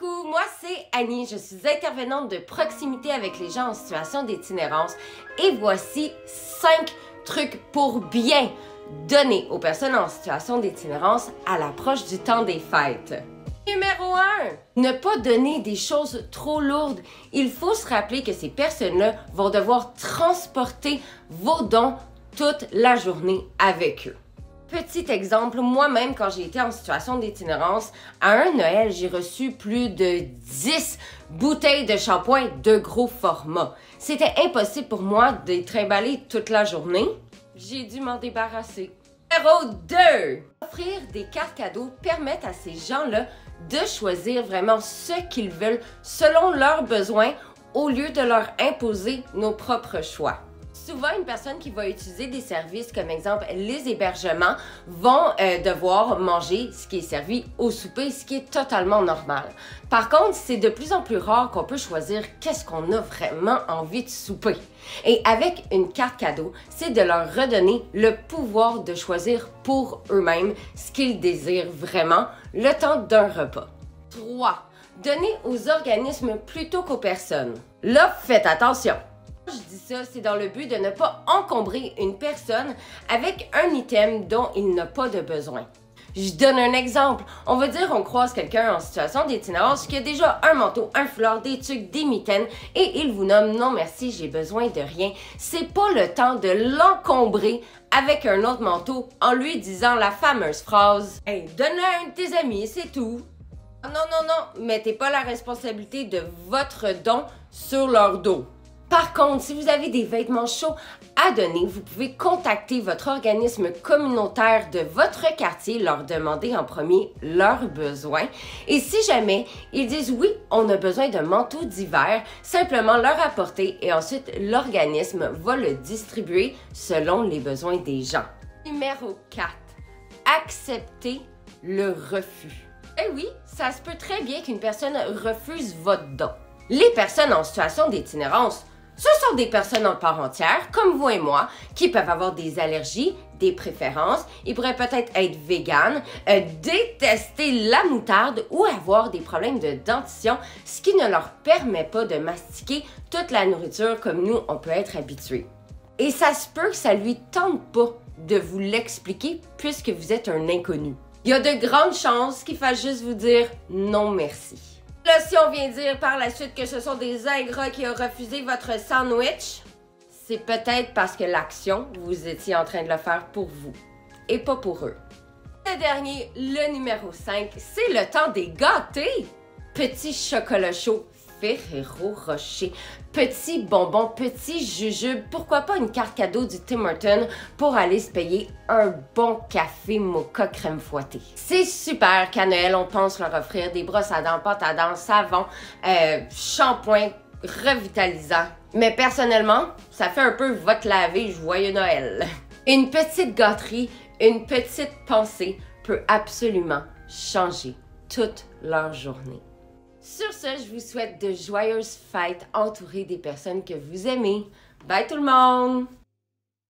Coucou, moi c'est Annie, je suis intervenante de proximité avec les gens en situation d'itinérance et voici 5 trucs pour bien donner aux personnes en situation d'itinérance à l'approche du temps des fêtes. Numéro 1, ne pas donner des choses trop lourdes. Il faut se rappeler que ces personnes-là vont devoir transporter vos dons toute la journée avec eux. Petit exemple, moi-même, quand j'ai été en situation d'itinérance, à un Noël, j'ai reçu plus de 10 bouteilles de shampoing de gros format. C'était impossible pour moi de les trimballer toute la journée. J'ai dû m'en débarrasser. Numéro 2. Offrir des cartes cadeaux permettent à ces gens-là de choisir vraiment ce qu'ils veulent selon leurs besoins au lieu de leur imposer nos propres choix. Souvent, une personne qui va utiliser des services comme exemple les hébergements vont devoir manger ce qui est servi au souper, ce qui est totalement normal. Par contre, c'est de plus en plus rare qu'on peut choisir qu'est-ce qu'on a vraiment envie de souper. Et avec une carte cadeau, c'est de leur redonner le pouvoir de choisir pour eux-mêmes ce qu'ils désirent vraiment le temps d'un repas. 3. Donner aux organismes plutôt qu'aux personnes. Là, faites attention! Je dis ça, c'est dans le but de ne pas encombrer une personne avec un item dont il n'a pas de besoin. Je donne un exemple. On va dire on croise quelqu'un en situation d'itinérance qui a déjà un manteau, un foulard, des tuques, des mitaines et il vous nomme « Non merci, j'ai besoin de rien ». C'est pas le temps de l'encombrer avec un autre manteau en lui disant la fameuse phrase « Hey, donne-le à un de tes amis, c'est tout ». Non, mettez pas la responsabilité de votre don sur leur dos. Par contre, si vous avez des vêtements chauds à donner, vous pouvez contacter votre organisme communautaire de votre quartier, leur demander en premier leurs besoins. Et si jamais ils disent oui, on a besoin d'un manteau d'hiver, simplement leur apporter et ensuite l'organisme va le distribuer selon les besoins des gens. Numéro 4. Accepter le refus. Eh oui, ça se peut très bien qu'une personne refuse votre don. Les personnes en situation d'itinérance, ce sont des personnes en part entière, comme vous et moi, qui peuvent avoir des allergies, des préférences, ils pourraient peut-être être véganes, détester la moutarde ou avoir des problèmes de dentition, ce qui ne leur permet pas de mastiquer toute la nourriture comme nous, on peut être habitués. Et ça se peut que ça lui tente pas de vous l'expliquer puisque vous êtes un inconnu. Il y a de grandes chances qu'il fasse juste vous dire non merci. Là, si on vient dire par la suite que ce sont des ingrats qui ont refusé votre sandwich, c'est peut-être parce que l'action, vous étiez en train de le faire pour vous et pas pour eux. Le dernier, le numéro 5, c'est le temps des gâtés. Petit chocolat chaud Ferrero Rocher, petit bonbon, petit jujube, pourquoi pas une carte cadeau du Tim Hortons pour aller se payer un bon café mocha crème fouettée. C'est super qu'à Noël, on pense leur offrir des brosses à dents, pâte à dents, savon, shampoing revitalisant. Mais personnellement, ça fait un peu votre laver joyeux Noël. Une petite gâterie, une petite pensée peut absolument changer toute leur journée. Sur ce, je vous souhaite de joyeuses fêtes entourées des personnes que vous aimez. Bye tout le monde!